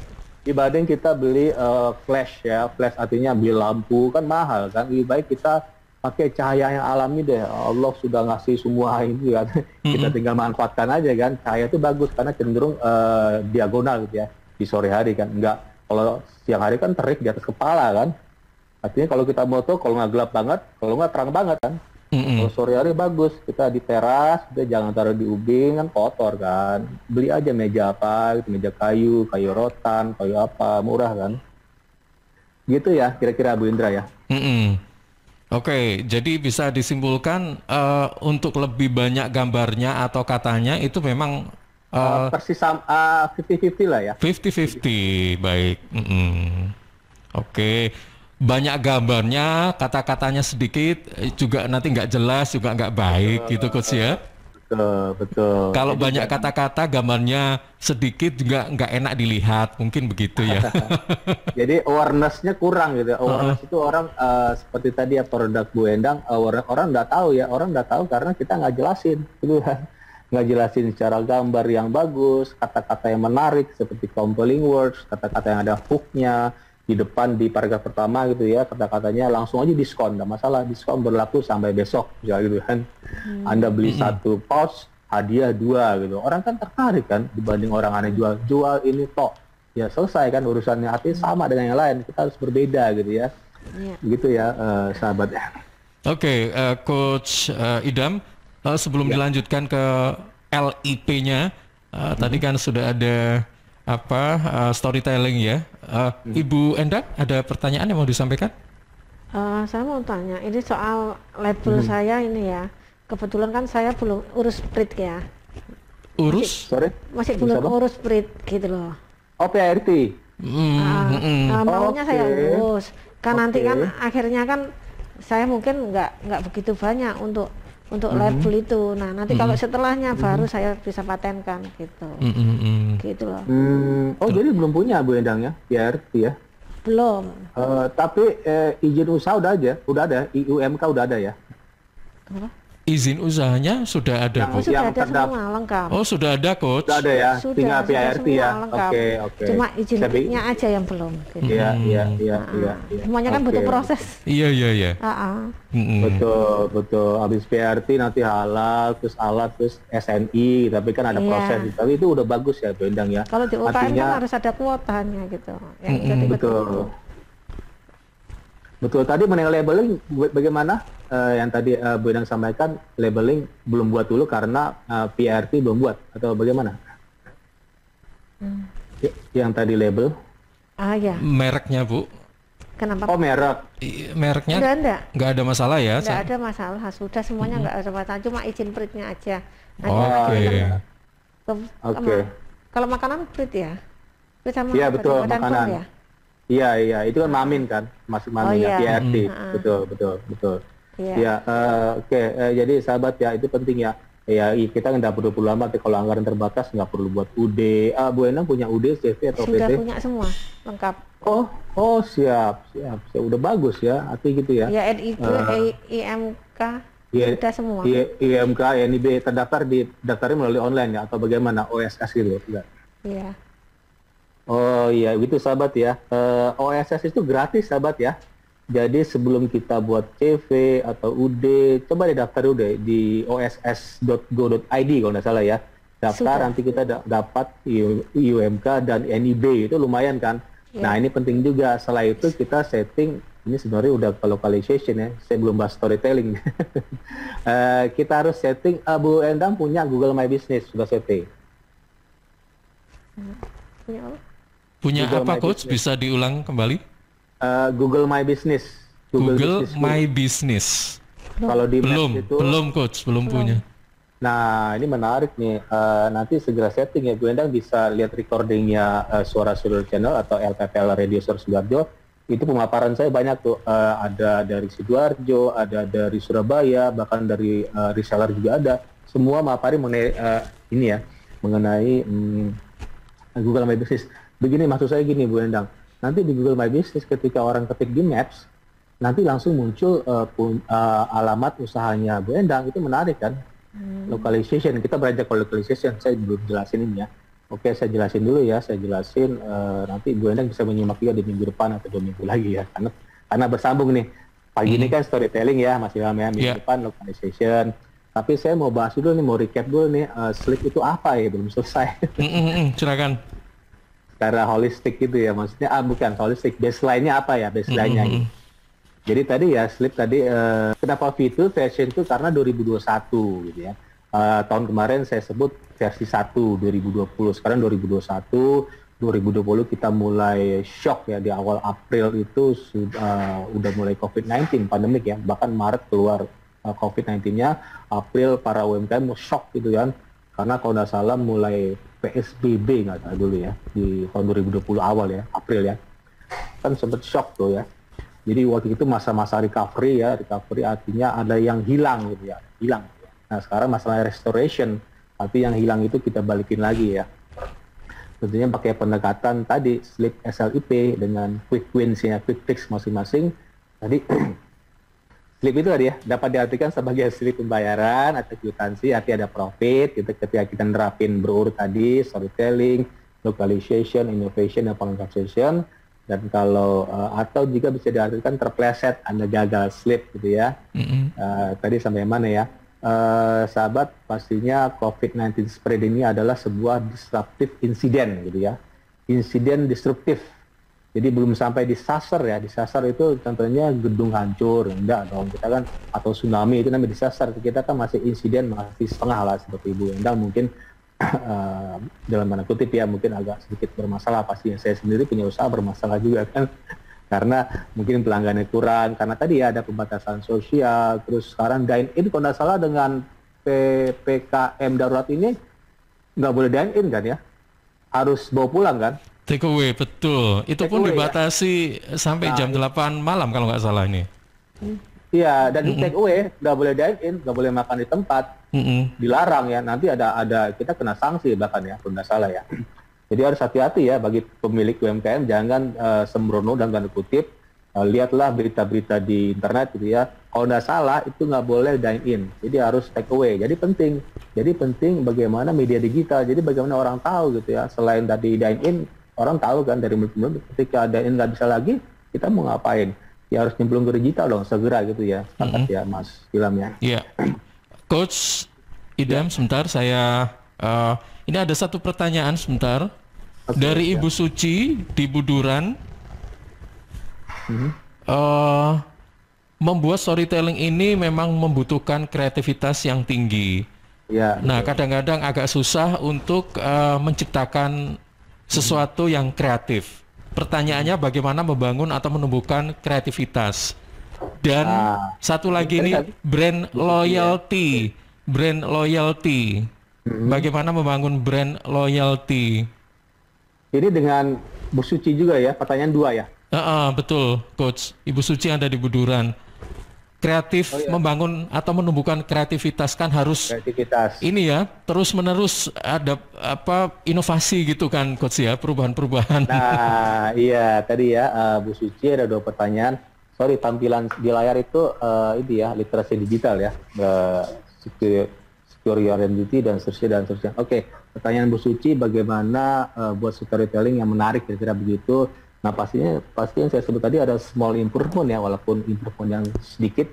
Dibanding kita beli flash ya, flash artinya beli lampu kan mahal kan, lebih baik kita pakai cahaya yang alami deh. Allah sudah ngasih semua itu kan, kita tinggal manfaatkan aja kan. Cahaya itu bagus karena cenderung diagonal gitu ya, di sore hari kan. Enggak, kalau siang hari kan terik di atas kepala kan. Artinya kalau kita moto, kalau nggak gelap banget, kalau nggak terang banget kan. Kalau sore hari bagus, kita di teras, kita jangan taruh di ubin kan kotor kan. Beli aja meja apa, gitu, meja kayu rotan, kayu apa, murah kan. Gitu ya, kira-kira Bu Indra ya. Oke, jadi bisa disimpulkan untuk lebih banyak gambarnya atau katanya itu memang persis 50-50 lah ya. 50-50, baik. Oke. Banyak gambarnya, kata-katanya sedikit, juga nanti nggak jelas, juga nggak baik gitu Coach ya. Betul. Kalau banyak kata-kata, gambarnya sedikit juga nggak enak dilihat, mungkin begitu ya. Jadi awareness-nya kurang gitu. Awareness itu orang seperti tadi ya produk Bu Endang, orang nggak tahu ya, orang nggak tahu karena kita nggak jelasin, gitu kan. Nggak jelasin secara gambar yang bagus, kata-kata yang menarik seperti compelling words, kata-kata yang ada hook-nya. Di depan di paragraf pertama gitu ya, kata-katanya langsung aja diskon, nggak masalah, diskon berlaku sampai besok ya gitu kan. Anda beli satu pouch hadiah 2 gitu, orang kan tertarik kan, dibanding orang aneh jual ini tok ya selesai kan urusannya. Artinya sama dengan yang lain, kita harus berbeda gitu ya. Gitu ya sahabat. Oke, Coach Idam, sebelum dilanjutkan ke LIP-nya, tadi kan sudah ada storytelling ya. Ibu Endang, ada pertanyaan yang mau disampaikan? Saya mau tanya, ini soal label saya ini ya. Kebetulan kan saya belum urus print ya. Masih belum urus print gitu loh. Oh, PRT. Maunya saya urus. Kan nanti kan akhirnya kan saya mungkin nggak begitu banyak untuk label itu. Nah nanti kalau setelahnya baru saya bisa patenkan gitu. Gitu loh. Oh jadi belum punya Bu Endang ya, PRT ya? Belum. Tapi izin usaha udah ada, IUMK udah ada ya? Apa? izin usahanya sudah ada, Bu? Sudah ada semua lengkap. Oh, sudah ada, Coach? Sudah ada ya, tinggal PIRT ya. Oke. Cuma izinnya aja yang belum. Iya. Semuanya kan butuh proses. Iya. Betul. Habis PIRT nanti halal, terus alat, terus SNI, tapi kan ada proses. Tapi itu udah bagus ya, Bu Endang ya. Kalau di UKM kan harus ada kuotanya gitu. Betul. Tadi mengenai labeling, bagaimana? Yang tadi Bu Endang sampaikan, labeling belum buat dulu karena PIRT belum buat, atau bagaimana? Yang tadi label? Ya. Mereknya, Bu? Kenapa? Oh, merek. Mereknya nggak ada masalah ya? Nggak ada masalah, sudah semuanya nggak ada masalah, cuma izin printnya aja. Oke. Kalau makanan print ya? Print sama betul, makanan. Ya? Iya, itu kan mamin kan, masuk mamin ya, PIRT. Betul. Iya. Oke. Jadi sahabat ya, itu penting ya. Ya, kita nggak perlu lama, tapi kalau anggaran terbatas nggak perlu buat UD. Bu Endang punya UD, CV atau PT? Sudah punya semua, lengkap. Oh, siap. Udah bagus ya, arti gitu ya. Ya, NIB, IMK, sudah semua. IMK, NIB terdaftarnya melalui online ya, atau bagaimana? OSS gitu? Iya. Oh iya, itu sahabat ya. OSS itu gratis sahabat ya. Jadi sebelum kita buat CV atau UD, coba daftar dulu deh di oss.go.id kalau nggak salah ya. Daftar, nanti kita dapat IUMK dan NIB, itu lumayan kan. Nah ini penting juga, setelah itu kita setting, ini sebenarnya udah localization ya, saya belum bahas storytelling. Kita harus setting, Bu Endang punya Google My Business, sudah setting. Punya apa Coach? Bisa diulang kembali? Google My Business. Google My Business. Kalau di belum Coach, belum punya. Nah ini menarik nih. Nanti segera setting ya, Bu Endang bisa lihat recordingnya Suara Saudara Channel atau LPPL Radio Suara Sidoarjo. Itu pemaparan saya banyak tuh. Ada dari Sidoarjo, ada dari Surabaya, bahkan dari reseller juga ada. Semua memaparin mengenai ini ya, mengenai Google My Business. Begini maksud saya gini, Bu Endang. Nanti di Google My Business ketika orang ketik di Maps, nanti langsung muncul alamat usahanya Bu Endang. Itu menarik kan? Localization, kita beranjak ke localization. Saya belum jelasin ini ya. Oke, saya jelasin dulu ya. Nanti Bu Endang bisa menyimak juga di minggu depan atau 2 minggu lagi ya. Karena bersambung nih. Pagi ini kan storytelling ya, masih lama ya. Minggu depan localization. Tapi saya mau bahas dulu nih, mau recap dulu nih. Sleep itu apa ya? Belum selesai. Silakan. Secara holistik gitu ya, maksudnya bukan holistik, baseline-nya apa ya, baseline-nya gitu. Jadi tadi ya, Sleep tadi, kenapa V2 version itu karena 2021 gitu ya. Tahun kemarin saya sebut versi 1 2020, sekarang 2021, 2020 kita mulai shock ya, di awal April itu udah mulai COVID-19, pandemik ya, bahkan Maret keluar COVID-19-nya, April para UMKM shock gitu kan, karena kalau nggak salah mulai PSBB nggak tahu dulu ya, di tahun 2020 awal ya, April ya, kan sempat shock tuh ya. Jadi waktu itu masa-masa recovery artinya ada yang hilang gitu ya, hilang. Nah sekarang masalah restoration, tapi yang hilang itu kita balikin lagi ya. Tentunya pakai pendekatan tadi, Sleep SLIP dengan quick wins ya, quick fix masing-masing. Tadi Sleep itu tadi ya, dapat diartikan sebagai slip pembayaran atau kwitansi, arti ada profit, gitu, ketika kita nerapin berurut tadi, storytelling, localization, innovation, dan pengaplikasian. Dan kalau, atau juga bisa diartikan terpleset, Anda gagal slip gitu ya. Tadi sampai mana ya? Sahabat, pastinya COVID-19 spread ini adalah sebuah disruptive incident gitu ya. Insiden disruptif. Jadi belum sampai disaster ya, disaster itu contohnya gedung hancur, enggak dong, kita kan, atau tsunami itu namanya disaster, kita kan masih insiden, masih setengah lah seperti Bu Endang mungkin dalam tanda kutip ya, mungkin agak sedikit bermasalah, pastinya saya sendiri punya usaha bermasalah juga kan, karena mungkin pelanggannya kurang, karena tadi ya ada pembatasan sosial, terus sekarang dine-in kalau nggak salah dengan PPKM darurat ini nggak boleh dine-in kan ya, harus bawa pulang kan. Take away, betul. Itu pun dibatasi ya? Sampai jam 8 malam kalau nggak salah ini. Iya, dan di take away, nggak boleh dine-in, nggak boleh makan di tempat. Dilarang ya, nanti ada kita kena sanksi bahkan ya, kalau nggak salah ya. Jadi harus hati-hati ya bagi pemilik UMKM, jangan sembrono dan tanda kutip, lihatlah berita-berita di internet gitu ya. Kalau nggak salah itu nggak boleh dine in, jadi harus take away. Jadi penting bagaimana media digital. Jadi bagaimana orang tahu gitu ya. Selain tadi dine in, orang tahu kan dari mulut-mulut. Ketika dine in nggak bisa lagi, kita mau ngapain? Ya harus nyemplung ke digital dong, segera gitu ya. Sepakat ya Mas Ilham ya. Iya. Coach Idam, sebentar saya ini ada satu pertanyaan sebentar dari Ibu Suci di Buduran. Membuat storytelling ini memang membutuhkan kreativitas yang tinggi. Ya, nah, kadang-kadang agak susah untuk menciptakan sesuatu yang kreatif. Pertanyaannya bagaimana membangun atau menumbuhkan kreativitas. Dan satu lagi ini brand loyalty. Brand loyalty. Bagaimana membangun brand loyalty? Ini dengan Bu Suci juga ya, pertanyaan 2 ya? Betul, Coach. Ibu Suci ada di Buduran. Kreatif, membangun atau menumbuhkan kreativitas kan harus ini ya, terus-menerus ada inovasi gitu kan, Coach ya, perubahan-perubahan. Nah, iya tadi ya Bu Suci ada 2 pertanyaan. Sorry, tampilan di layar itu ini ya, literasi digital ya, security identity dan seterusnya. Oke, pertanyaan Bu Suci, bagaimana buat storytelling yang menarik, kira-kira begitu. Nah, pasti yang saya sebut tadi ada small improvement ya, walaupun improvement yang sedikit.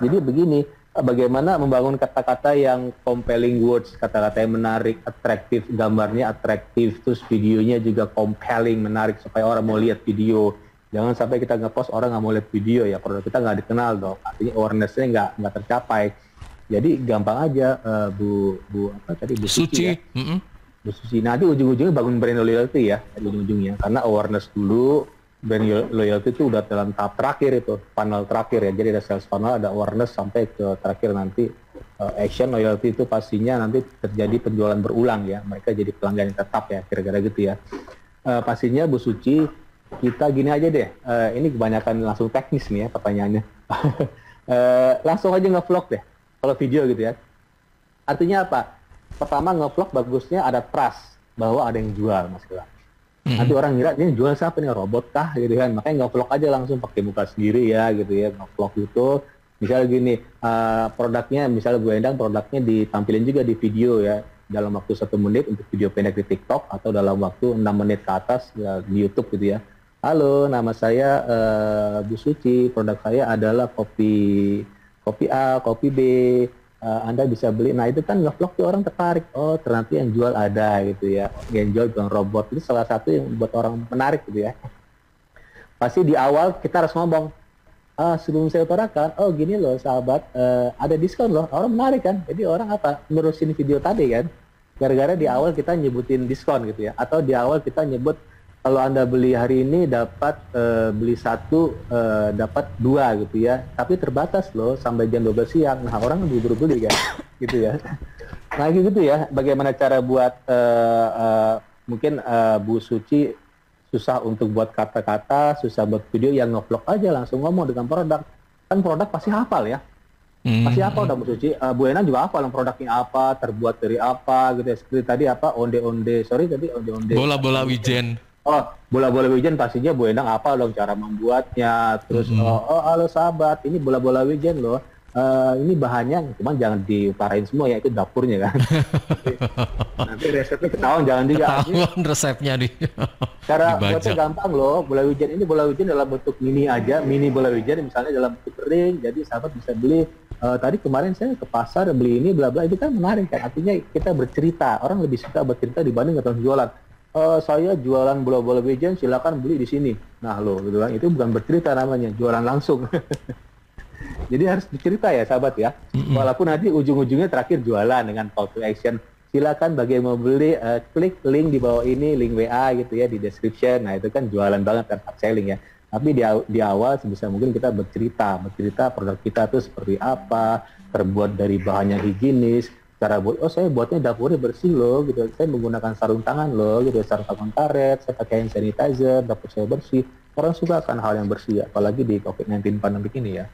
Jadi begini, bagaimana membangun kata-kata yang compelling words, kata-kata yang menarik, atraktif, gambarnya atraktif, terus videonya juga compelling, menarik supaya orang mau lihat video. Jangan sampai kita nge-post orang nggak mau lihat video ya, produk kita nggak dikenal dong, artinya awareness-nya nggak tercapai. Jadi gampang aja Bu Suci ya. Bu Suci. Nanti ujung-ujungnya bangun brand loyalty ya, ujung-ujungnya. Karena awareness dulu, brand loyalty itu udah dalam tahap terakhir itu, funnel terakhir ya. Jadi ada sales funnel, ada awareness sampai ke terakhir nanti action loyalty itu pastinya nanti terjadi penjualan berulang ya. Mereka jadi pelanggan yang tetap ya, kira-kira gitu ya. Pastinya Bu Suci, kita gini aja deh. Ini kebanyakan langsung teknis nih ya pertanyaannya. Langsung aja nge-vlog deh, kalau video gitu ya. Artinya apa? Pertama, nge-vlog bagusnya ada trust bahwa ada yang jual, Mas Ilham. Nanti orang ngira ini jual siapa nih, robot kah gitu kan. Makanya nge-vlog aja langsung pakai muka sendiri ya gitu ya. Nge-vlog itu misalnya gini, produknya misalnya Bu Endang, produknya ditampilin juga di video ya dalam waktu 1 menit untuk video pendek di TikTok, atau dalam waktu 6 menit ke atas ya, di YouTube gitu ya. Halo, nama saya Bu Suci, produk saya adalah kopi A, kopi B. Anda bisa beli. Nah, itu kan nge-vlog tuh orang tertarik. Oh, ternyata yang jual ada gitu ya. Yang jual bukan robot. Itu salah satu yang buat orang menarik gitu ya. Pasti di awal kita harus ngomong, sebelum saya utarakan, oh gini loh sahabat, ada diskon loh. Orang menarik kan. Jadi orang nerusin video tadi kan. Gara-gara di awal kita nyebutin diskon gitu ya. Atau di awal kita nyebut, kalau Anda beli hari ini dapat beli 1 dapat 2 gitu ya. Tapi terbatas loh sampai jam 12 siang. Nah, orang buru-buru beli kan gitu ya. Nah gitu ya, bagaimana cara buat mungkin Bu Suci susah untuk buat kata-kata, susah buat video, yang nge-vlog aja langsung ngomong dengan produk. Kan produk pasti hafal ya. Pasti hafal udah Bu Suci. Bu Endang juga hafal produknya apa, terbuat dari apa gitu ya. Seperti tadi onde-onde bola-bola wijen. Oh, bola-bola wijen pastinya Bu Endang apa dong cara membuatnya. Terus halo sahabat, ini bola-bola wijen loh. Ini bahannya, cuman jangan diutarain semua ya, itu dapurnya kan. Nanti resepnya ketahuan, jangan juga. Ketahuan resepnya nih. Cara buatnya gampang loh. Bola wijen ini dalam bentuk mini aja, mini bola wijen misalnya dalam bentuk ring. Jadi sahabat bisa beli. Tadi kemarin saya ke pasar beli ini bla bla, itu kan menarik kan. Artinya kita bercerita. Orang lebih suka bercerita dibanding nonton jualan. Saya jualan bola-bola wijen, silakan beli di sini. Nah loh, gitu kan. Itu bukan bercerita namanya, jualan langsung. Jadi harus dicerita ya sahabat ya. Walaupun nanti ujung-ujungnya terakhir jualan dengan call to action. Silakan bagi yang mau beli, klik link di bawah ini, link WA gitu ya di description. Nah itu kan jualan banget kan, upselling ya. Tapi di awal sebisa mungkin kita bercerita produk kita tuh seperti apa, terbuat dari bahan yang higienis, cara buat, oh saya buatnya dapurnya bersih loh gitu, saya menggunakan sarung tangan loh gitu, sarung tangan karet, saya pakai hand sanitizer, dapur saya bersih. Orang suka kan hal yang bersih, apalagi di COVID-19 pandemi ini ya.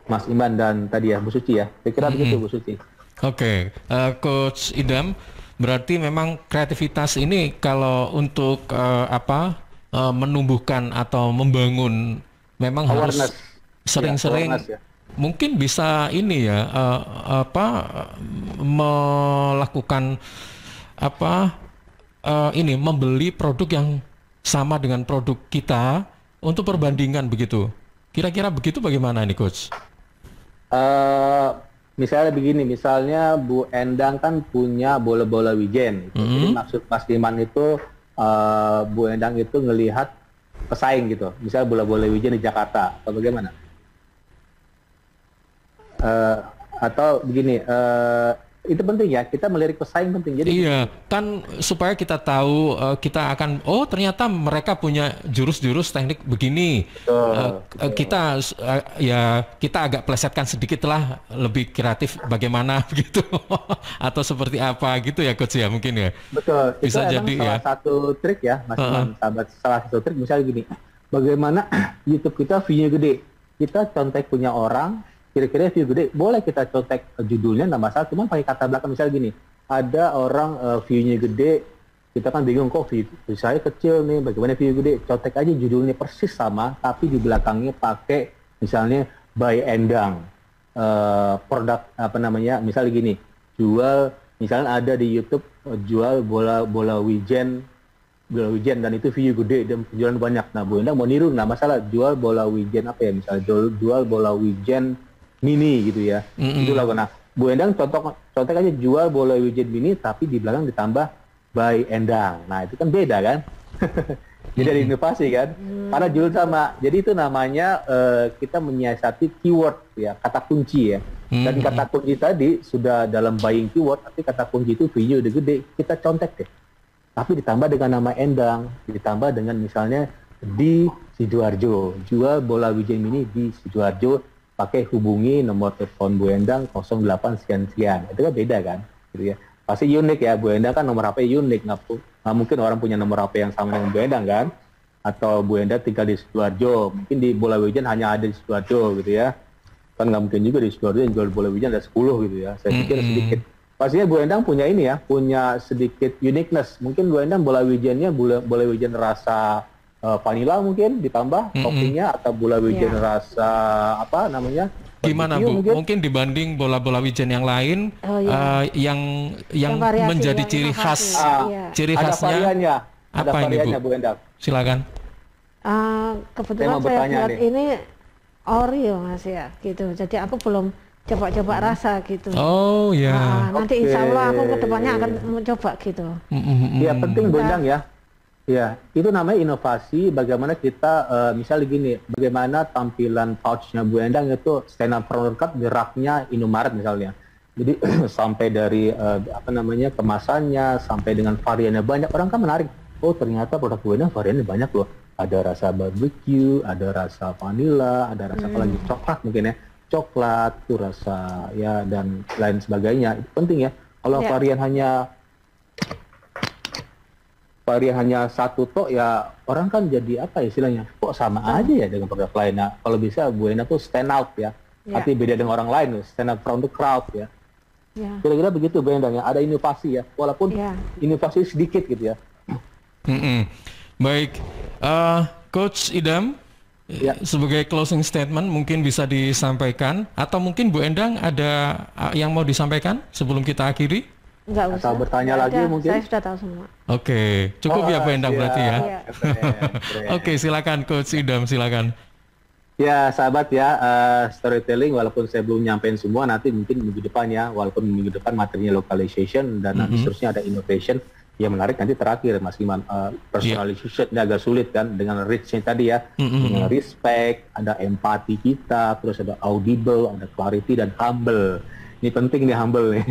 Mas Iman dan tadi ya Bu Suci ya, saya kira begitu Bu Suci. Oke, Coach Idam, berarti memang kreativitas ini kalau untuk menumbuhkan atau membangun, memang awareness. harus sering-sering Ya. mungkin bisa ini ya melakukan ini membeli produk yang sama dengan produk kita untuk perbandingan begitu. Kira-kira begitu bagaimana nih Coach? Misalnya begini, misalnya Bu Endang kan punya bola-bola wijen. Jadi maksud Mas Diman itu Bu Endang itu ngelihat pesaing gitu. Misalnya bola-bola wijen di Jakarta atau bagaimana? Atau begini, itu penting ya, kita melirik pesaing penting. Jadi iya, kan supaya kita tahu kita akan ternyata mereka punya jurus-jurus teknik begini. Kita kita agak plesetkan sedikit lah, lebih kreatif bagaimana begitu atau seperti apa gitu ya Coach ya mungkin ya. betul. Bisa Itu jadi salah satu trik ya, Mas Iman, sahabat. Salah satu trik misalnya gini, bagaimana YouTube kita view-nya gede. Kita contek punya orang, kira-kira view gede, boleh kita contek judulnya, nggak masalah, cuma pakai kata belakang. Misalnya gini, ada orang view-nya gede, kita kan bingung kok view saya kecil nih, bagaimana view gede, contek aja judulnya persis sama, tapi di belakangnya pakai misalnya by Endang, produk apa namanya, misalnya gini, jual, misalnya ada di YouTube jual bola wijen dan itu view gede dan penjualan banyak. Nah Bu Endang mau niru, nggak masalah, jual bola wijen apa ya, misalnya jual bola wijen mini gitu ya. Itulah. Nah, Bu Endang contoh aja jual bola wijen mini tapi di belakang ditambah by Endang. Nah, itu kan beda kan? Jadi ada inovasi kan? Karena judul sama. Jadi itu namanya kita menyiasati keyword ya, kata kunci ya. Dan kata kunci tadi sudah dalam buying keyword, tapi kata kunci itu video udah gede, kita contek deh. Tapi ditambah dengan nama Endang, ditambah dengan misalnya di Sidoarjo, jual bola wijen mini di Sidoarjo, pakai hubungi nomor telepon Bu Endang 08 sekian-sekian. Itu kan beda kan, gitu ya. Pasti unik ya, Bu Endang kan nomor HP unik, nggak mungkin orang punya nomor HP yang sama dengan Bu Endang kan. Atau Bu Endang tinggal di Sidoarjo, mungkin di bola wijen hanya ada di Sidoarjo gitu ya. Kan nggak mungkin juga di Sidoarjo yang jual bola wijen ada 10 gitu ya. Saya pikir sedikit. Pastinya Bu Endang punya ini ya, punya sedikit uniqueness. Mungkin Bu Endang bola wijennya bola wijen rasa vanilla mungkin ditambah toppingnya, atau bola wijen rasa apa namanya? Gimana Bu? Mungkin dibanding bola-bola wijen yang lain, yang menjadi ciri khas, ciri khasnya ada apa ini variannya, Bu? Bu Endang? Silakan. Kebetulan saya buat ini Oreo Mas ya, gitu. Jadi aku belum coba-coba rasa gitu. Oh ya. Nanti insya Allah aku kedepannya akan mencoba gitu. Ya penting Bu Endang ya. Ya, itu namanya inovasi. Bagaimana kita, misalnya gini, bagaimana tampilan pouchnya Bu Endang itu stand up front cup geraknya Indomaret misalnya. Jadi sampai dari apa namanya kemasannya, sampai dengan variannya banyak, orang kan menarik. Oh ternyata produk Bu Endang variannya banyak loh. Ada rasa barbecue, ada rasa vanilla, ada rasa apa lagi, coklat mungkin ya. Coklat, tuh rasa ya dan lain sebagainya. Itu penting ya. Kalau varian hanya satu tok ya, orang kan jadi apa ya istilahnya, kok sama aja ya dengan produk lainnya. Kalau bisa Bu Endang tuh stand out ya, tapi beda dengan orang lain, stand out from the crowd ya. Kira-kira begitu Bu Endang ya, ada inovasi ya, walaupun inovasi sedikit gitu ya. Baik, Coach Idam, sebagai closing statement mungkin bisa disampaikan, atau mungkin Bu Endang ada yang mau disampaikan sebelum kita akhiri? Enggak usah. Atau bertanya lagi mungkin? Saya sudah tahu semua. Oke, cukup ya Bu Endang berarti ya. Oke, silakan Coach Idam, silakan. Ya sahabat ya, storytelling walaupun saya belum nyampein semua, nanti mungkin minggu depan ya, walaupun minggu depan materinya localization dan nanti seterusnya ada innovation. Yang menarik nanti terakhir Mas Iman, personalization ini agak sulit kan dengan reach-nya tadi ya, dengan respect, ada empati kita, terus ada audible, ada clarity dan humble. Ini penting nih, humble nih.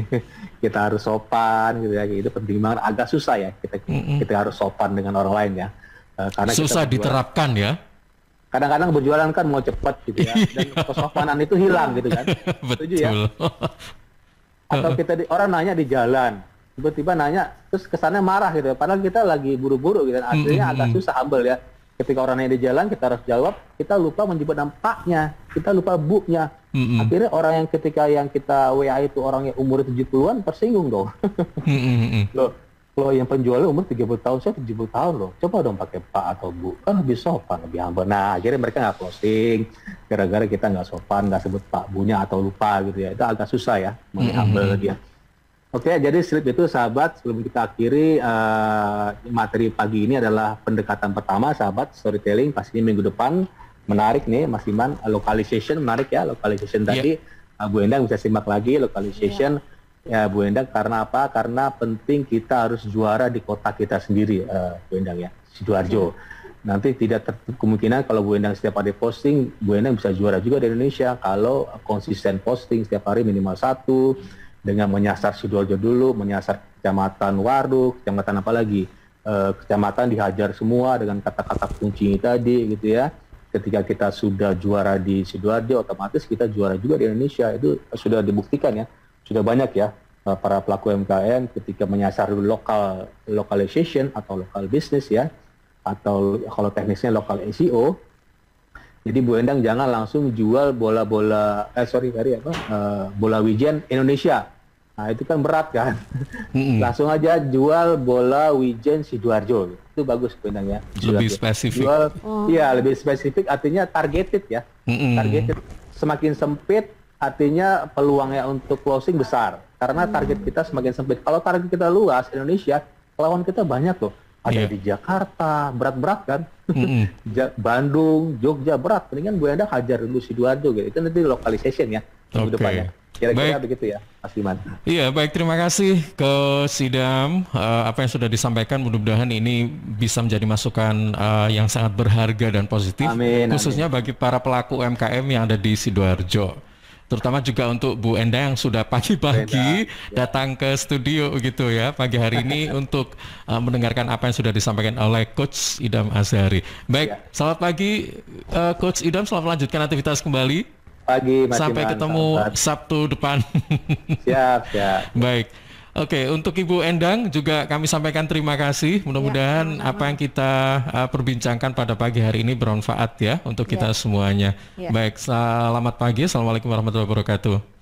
Kita harus sopan gitu ya, itu penting banget. Agak susah ya kita harus sopan dengan orang lain ya, karena susah kita diterapkan ya. Kadang-kadang berjualan kan mau cepat gitu ya, dan kesopanan itu hilang gitu kan. Setuju ya? Atau orang nanya di jalan, tiba-tiba nanya terus kesannya marah gitu ya, padahal kita lagi buru-buru gitu, akhirnya agak susah humble ya. Ketika orang nanya di jalan kita harus jawab, kita lupa menyebut nampaknya, kita lupa bu-nya. Akhirnya orang yang kita WA itu orangnya umur 70-an tersinggung dong. Loh, Kalau yang penjualnya umur 30 tahun, saya 70 tahun loh. Coba dong pakai Pak atau Bu. Kan lebih sopan, lebih humble. Nah, akhirnya mereka nggak closing. Gara-gara kita nggak sopan, nggak sebut Pak Bunya atau lupa gitu ya. Itu agak susah ya, humble dia. Oke, jadi slide itu sahabat, sebelum kita akhiri materi pagi ini adalah pendekatan pertama, sahabat, storytelling. Pastinya minggu depan menarik nih, Mas Iman. Localization, menarik ya, localization tadi. Bu Endang bisa simak lagi, localization. Ya Bu Endang, karena apa? Karena penting kita harus juara di kota kita sendiri, Bu Endang ya, Sidoarjo. Nanti tidak tertutup kemungkinan kalau Bu Endang setiap hari posting, Bu Endang bisa juara juga di Indonesia kalau konsisten posting setiap hari minimal 1, dengan menyasar Sidoarjo dulu, menyasar kecamatan Waduk, kecamatan apa lagi, kecamatan dihajar semua dengan kata-kata kunci tadi gitu ya. Ketika kita sudah juara di Sidoarjo, otomatis kita juara juga di Indonesia. Itu sudah dibuktikan ya. Sudah banyak ya para pelaku UMKM ketika menyasar localization atau local business ya, atau kalau teknisnya local SEO. Jadi Bu Endang jangan langsung jual bola wijen Indonesia. Nah itu kan berat kan. Langsung aja jual bola wijen Sidoarjo. Itu bagus Bu Endang ya. Lebih spesifik. Iya, lebih spesifik, artinya targeted ya. Targeted. Semakin sempit artinya peluangnya untuk closing besar karena target kita semakin sempit. Kalau target kita luas Indonesia, lawan kita banyak loh. Ada di Jakarta, berat-berat kan. Bandung, Jogja berat. Mendingan Bu Endang hajar dulu Sidoarjo gitu. Itu nanti localization ya minggu depannya. Kira-kira begitu ya, Mas Iman. Iya, baik, terima kasih ke Idam. Apa yang sudah disampaikan mudah-mudahan ini bisa menjadi masukan yang sangat berharga dan positif. Khususnya bagi para pelaku UMKM yang ada di Sidoarjo. Terutama juga untuk Bu Endang yang sudah pagi-pagi datang ke studio gitu ya pagi hari ini untuk mendengarkan apa yang sudah disampaikan oleh Coach Idam Azhari. Baik, selamat pagi Coach Idam, selamat melanjutkan aktivitas kembali. Pagi, Mas sampai Iman, ketemu Sabtu depan. Siap. Baik. Oke, untuk Ibu Endang juga kami sampaikan terima kasih. Mudah-mudahan apa yang kita perbincangkan pada pagi hari ini bermanfaat ya untuk kita semuanya. Baik, selamat pagi. Assalamualaikum warahmatullahi wabarakatuh.